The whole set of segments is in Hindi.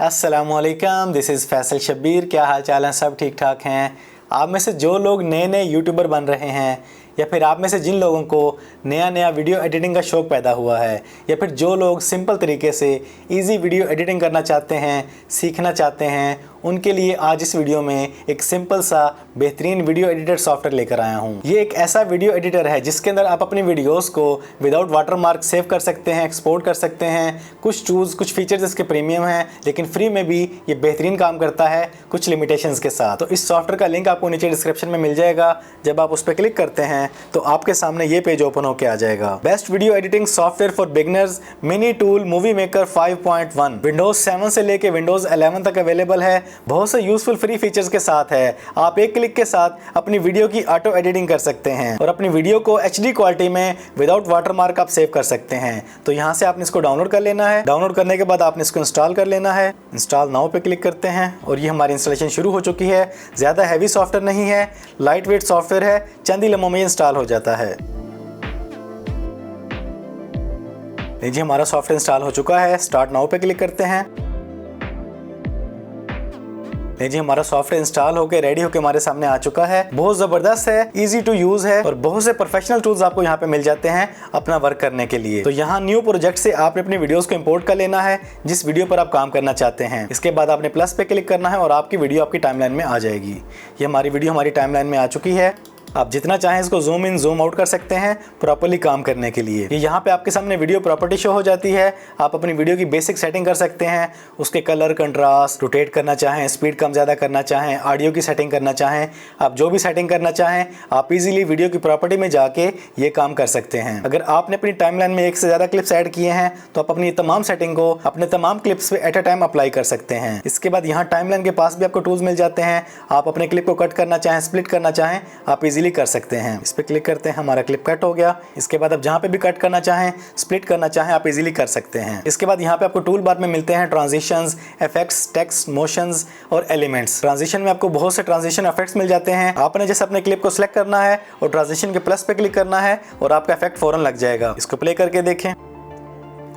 अस्सलामुअलैकुम, दिस इज़ फैसल शब्बीर। क्या हाल चाल है? सब ठीक ठाक हैं। आप में से जो लोग नए नए यूट्यूबर बन रहे हैं या फिर आप में से जिन लोगों को नया नया वीडियो एडिटिंग का शौक़ पैदा हुआ है या फिर जो लोग सिंपल तरीके से इजी वीडियो एडिटिंग करना चाहते हैं, सीखना चाहते हैं, उनके लिए आज इस वीडियो में एक सिंपल सा बेहतरीन वीडियो एडिटर सॉफ्टवेयर लेकर आया हूँ। ये एक ऐसा वीडियो एडिटर है जिसके अंदर आप अपनी वीडियोस को विदाउट वाटरमार्क सेव कर सकते हैं, एक्सपोर्ट कर सकते हैं। कुछ फीचर्स इसके प्रीमियम हैं, लेकिन फ्री में भी ये बेहतरीन काम करता है कुछ लिमिटेशंस के साथ। तो इस सॉफ्टवेयर का लिंक आपको नीचे डिस्क्रिप्शन में मिल जाएगा। जब आप उस पर क्लिक करते हैं तो आपके सामने ये पेज ओपन होकर आ जाएगा। Best video editing software for beginners, mini tool movie maker 5.1 Windows 7 से लेके विंडोज 11 तक अवेलेबल है। बहुत से यूजफुल फ्री फीचर्स के साथ है। आप एक क्लिक के साथ अपनी वीडियो की ऑटो एडिटिंग कर सकते हैं और अपनी वीडियो को HD क्वालिटी में विदाउट वाटरमार्क आप सेव कर सकते हैं। तो यहाँ से आपने इसको डाउनलोड कर लेना है। डाउनलोड करने के बाद आपने इसको इंस्टॉल कर लेना है। इंस्टॉल नाउ पे क्लिक करते हैं और ये हमारी इंस्टॉलेशन शुरू हो चुकी है। ज़्यादा हैवी सॉफ्टवेयर नहीं है, लाइट वेट सॉफ्टवेयर है, चंद ही लम्हों में इंस्टॉल हो जाता है। लीजिए, हमारा सॉफ्टवेयर इंस्टॉल हो चुका है। स्टार्ट नाउ पे क्लिक करते हैं। लीजिए, हमारा सॉफ्टवेयर इंस्टॉल होकर रेडी होकर हमारे सामने आ चुका है। बहुत ज़बरदस्त है, इजी टू यूज़ है और बहुत से प्रोफेशनल टूल्स आपको यहाँ पे मिल जाते हैं अपना वर्क करने के लिए। तो यहाँ न्यू प्रोजेक्ट से आपने अपनी वीडियोस को इंपोर्ट कर लेना है जिस वीडियो पर आप काम करना चाहते हैं। इसके बाद आपने प्लस पे क्लिक करना है और आपकी वीडियो आपकी टाइमलाइन में आ जाएगी। ये हमारी वीडियो हमारी टाइमलाइन में आ चुकी है। आप जितना चाहें इसको जूम इन जूम आउट कर सकते हैं प्रॉपर्ली काम करने के लिए। ये यहाँ पे आपके सामने वीडियो प्रॉपर्टी शो हो जाती है। आप अपनी वीडियो की बेसिक सेटिंग कर सकते हैं, उसके कलर, कंट्रास्ट, रोटेट करना चाहें, स्पीड कम ज़्यादा करना चाहें, ऑडियो की सेटिंग करना चाहें, आप जो भी सेटिंग करना चाहें आप इजीली वीडियो की प्रॉपर्टी में जाके ये काम कर सकते हैं। अगर आपने अपनी टाइमलाइन में एक से ज़्यादा क्लिप्स ऐड किए हैं तो आप अपनी तमाम सेटिंग को अपने तमाम क्लिप्स पे एट अ टाइम अप्लाई कर सकते हैं। इसके बाद यहाँ टाइमलाइन के पास भी आपको टूल्स मिल जाते हैं। आप अपने क्लिप को कट करना चाहें, स्प्लिट करना चाहें, आप इजीली कर सकते हैं। इस पे क्लिक करते हैं, हमारा क्लिप कट हो गया। इसके बाद आप जहां पे भी कट करना चाहें, स्प्लिट करना चाहें, आप इजीली कर सकते हैं। इसके बाद यहाँ पे आपको टूल बार में मिलते हैं ट्रांजिशंस, इफेक्ट्स, टेक्स्ट, मोशंस और एलिमेंट्स। ट्रांजिशन में आपको बहुत से ट्रांजिशन इफेक्ट्स मिल जाते हैं। आपने जैसे अपने क्लिप को सिलेक्ट करना है और ट्रांजिशन के प्लस पे क्लिक करना है और आपका इफेक्ट फौरन लग जाएगा। इसको प्ले करके देखें।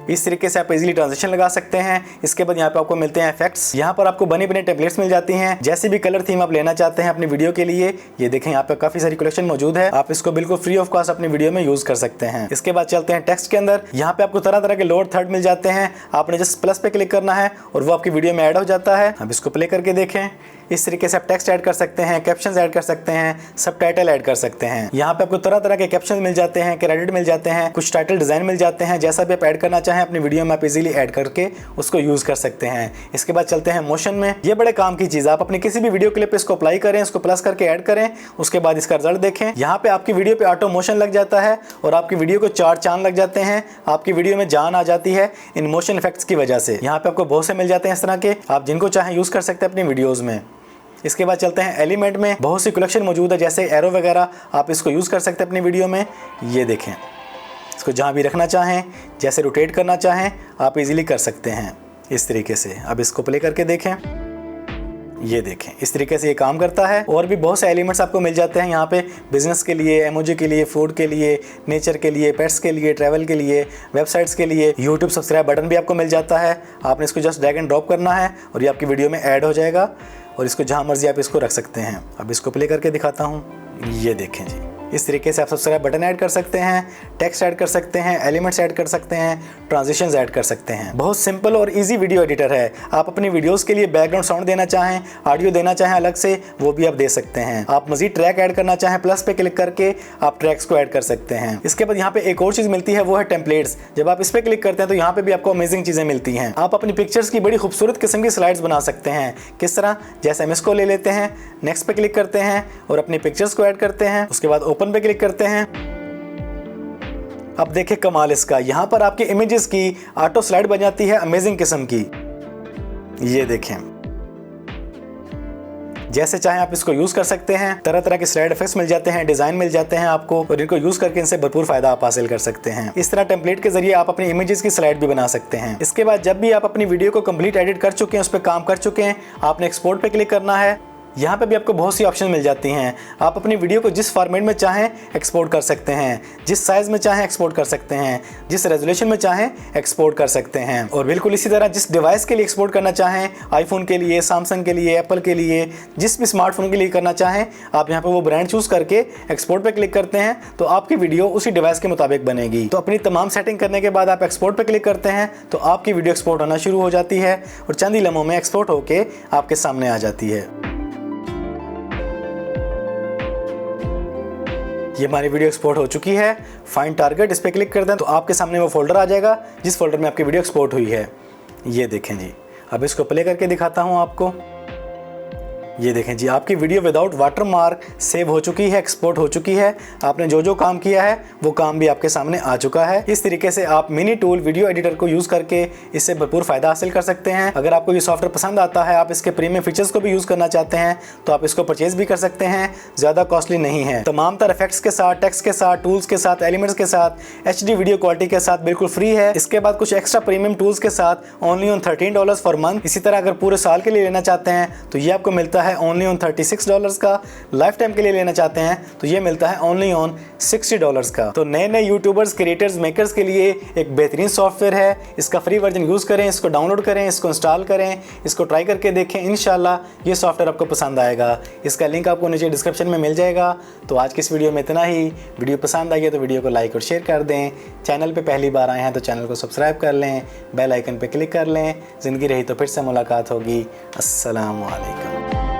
इस तरीके से आप इजीली ट्रांजिशन लगा सकते हैं। इसके बाद यहाँ पे आपको मिलते हैं इफेक्ट्स। यहाँ पर आपको बनी बनी टेम्पलेट्स मिल जाती हैं। जैसे भी कलर थीम आप लेना चाहते हैं अपनी वीडियो के लिए, ये देखें यहाँ पे काफी सारी कलेक्शन मौजूद है। आप इसको बिल्कुल फ्री ऑफ कॉस्ट अपनी वीडियो में यूज कर सकते हैं। इसके बाद चलते हैं टेक्स्ट के अंदर। यहाँ पे आपको तरह तरह के लोअर थर्ड मिल जाते हैं। आपने जस्ट प्लस पे क्लिक करना है और वो आपकी वीडियो में ऐड हो जाता है। अब इसको प्ले करके देखें। इस तरीके से आप टेक्स्ट ऐड कर सकते हैं, कैप्शंस ऐड कर सकते हैं, सबटाइटल ऐड कर सकते हैं। यहाँ पे आपको तरह तरह के कैप्शंस मिल जाते हैं, क्रेडिट मिल जाते हैं, कुछ टाइटल डिजाइन मिल जाते हैं। जैसा भी आप ऐड करना चाहें अपनी वीडियो में आप इजीली ऐड करके उसको यूज कर सकते हैं। इसके बाद चलते हैं मोशन में। ये बड़े काम की चीज, आप अपनी किसी भी वीडियो क्लिप पे इसको अप्लाई करें, इसको प्लस करके ऐड करें, उसके बाद इसका रिजल्ट देखें। यहाँ पे आपकी वीडियो पे ऑटो मोशन लग जाता है और आपकी वीडियो को 4 चांद लग जाते हैं। आपकी वीडियो में जान आ जाती है इन मोशन इफेक्ट्स की वजह से। यहाँ पे आपको बहुत से मिल जाते हैं इस तरह के, आप जिनको चाहें यूज कर सकते हैं अपनी वीडियोज में। इसके बाद चलते हैं एलिमेंट में। बहुत सी कलेक्शन मौजूद है, जैसे एरो वगैरह, आप इसको यूज़ कर सकते हैं अपनी वीडियो में। ये देखें, इसको जहाँ भी रखना चाहें, जैसे रोटेट करना चाहें आप इजीली कर सकते हैं इस तरीके से। अब इसको प्ले करके देखें। ये देखें, इस तरीके से ये काम करता है। और भी बहुत से एलिमेंट्स आपको मिल जाते हैं यहाँ पे, बिजनेस के लिए, इमोजी के लिए, फूड के लिए, नेचर के लिए, पेट्स के लिए, ट्रैवल के लिए, वेबसाइट्स के लिए। यूट्यूब सब्सक्राइब बटन भी आपको मिल जाता है। आपने इसको जस्ट ड्रैग एंड ड्रॉप करना है और ये आपकी वीडियो में ऐड हो जाएगा और इसको जहाँ मर्जी आप इसको रख सकते हैं। अब इसको प्ले करके दिखाता हूँ। ये देखें जी, इस तरीके से आप सब्सक्राइब बटन ऐड कर सकते हैं, टेक्स्ट ऐड कर सकते हैं, एलिमेंट्स ऐड कर सकते हैं, ट्रांजिशंस ऐड कर सकते हैं। बहुत सिंपल और इजी वीडियो एडिटर है। आप अपनी वीडियोस के लिए बैकग्राउंड साउंड देना चाहें, ऑडियो देना चाहें अलग से, वो भी आप दे सकते हैं। आप मजीद ट्रैक ऐड करना चाहें, प्लस पे क्लिक करके आप ट्रैक्स को ऐड कर सकते हैं। इसके बाद यहाँ पे एक और चीज़ मिलती है, वो है टेम्पलेट्स। जब आप इस पर क्लिक करते हैं तो यहाँ पे भी आपको अमेजिंग चीज़ें मिलती हैं। आप अपनी पिक्चर्स की बड़ी खूबसूरत किस्म की स्लाइड्स बना सकते हैं। किस तरह? जैसे हम इसको ले लेते हैं, नेक्स्ट पे क्लिक करते हैं और अपनी पिक्चर्स को ऐड करते हैं। उसके बाद ओपन पे क्लिक करते हैं। अब देखें कमाल इसका, यहाँ पर आपके इमेजेस की ऑटो स्लाइड बन जाती है अमेजिंग किस्म की। ये देखें, जैसे चाहें आप इसको यूज कर सकते हैं। तरह तरह के स्लाइड इफेक्ट्स मिल जाते हैं, डिजाइन मिल जाते हैं आपको, और इनको यूज करके इनसे भरपूर फायदा आप हासिल कर सकते हैं। इस तरह टेम्पलेट के जरिए आप अपनी इमेजेस की स्लाइड भी बना सकते हैं। इसके बाद जब भी आप अपनी वीडियो को कंप्लीट एडिट कर चुके हैं, उस पर काम कर चुके हैं, आपने एक्सपोर्ट पे क्लिक करना है। यहाँ पे भी आपको बहुत सी ऑप्शन मिल जाती हैं। आप अपनी वीडियो को जिस फॉर्मेट में चाहें एक्सपोर्ट कर सकते हैं, जिस साइज़ में चाहें एक्सपोर्ट कर सकते हैं, जिस रेजोल्यूशन में चाहें एक्सपोर्ट कर सकते हैं। और बिल्कुल इसी तरह जिस डिवाइस के लिए एक्सपोर्ट करना चाहें, आईफोन के लिए, सैमसंग के लिए, एप्पल के लिए, जिस भी स्मार्टफोन के लिए करना चाहें, आप यहाँ पर वो ब्रांड चूज़ करके एक्सपोर्ट पर क्लिक करते हैं तो आपकी वीडियो उसी डिवाइस के मुताबिक बनेगी। तो अपनी तमाम सेटिंग करने के बाद आप एक्सपोर्ट पर क्लिक करते हैं तो आपकी वीडियो एक्सपोर्ट होना शुरू हो जाती है और चंद ही लम्हों में एक्सपोर्ट होके आपके सामने आ जाती है। ये हमारी वीडियो एक्सपोर्ट हो चुकी है। फाइंड टारगेट, इस पर क्लिक करते हैं तो आपके सामने वो फोल्डर आ जाएगा जिस फोल्डर में आपकी वीडियो एक्सपोर्ट हुई है। ये देखें जी, अब इसको प्ले करके दिखाता हूँ आपको। ये देखें जी, आपकी वीडियो विदाउट वाटरमार्क सेव हो चुकी है, एक्सपोर्ट हो चुकी है। आपने जो जो काम किया है वो काम भी आपके सामने आ चुका है। इस तरीके से आप मिनी टूल वीडियो एडिटर को यूज़ करके इससे भरपूर फ़ायदा हासिल कर सकते हैं। अगर आपको ये सॉफ्टवेयर पसंद आता है, आप इसके प्रीमियम फीचर्स को भी यूज़ करना चाहते हैं तो आप इसको परचेज भी कर सकते हैं। ज़्यादा कॉस्टली नहीं है। तमाम तरह इफेक्ट्स के साथ, टेक्स्ट के साथ, टूल्स के साथ, एलिमेंट्स के साथ, HD वीडियो क्वालिटी के साथ बिल्कुल फ्री है। इसके बाद कुछ एक्स्ट्रा प्रीमियम टूल्स के साथ ओनली ऑन $13 फॉर मंथ। इसी तरह अगर पूरे साल के लिए लेना चाहते हैं तो ये आपको मिलता है ओनली ऑन $36 का। लाइफ टाइम के लिए लेना चाहते हैं तो ये मिलता है ओनली ऑन $60 का। तो नए नए यूट्यूबर्स, क्रिएटर्स, मेकर्स के लिए एक बेहतरीन सॉफ्टवेयर है। इसका फ्री वर्जन यूज़ करें, इसको डाउनलोड करें, इसको इंस्टॉल करें, इसको ट्राई करके देखें। इंशाल्लाह ये सॉफ्टवेयर आपको पसंद आएगा। इसका लिंक आपको नीचे डिस्क्रिप्शन में मिल जाएगा। तो आज की इस वीडियो में इतना ही। वीडियो पसंद आई है तो वीडियो को लाइक और शेयर कर दें। चैनल पर पहली बार आए हैं तो चैनल को सब्सक्राइब कर लें, बेल आइकन पर क्लिक कर लें। ज़िंदगी रही तो फिर से मुलाकात होगी। अस्सलाम वालेकुम।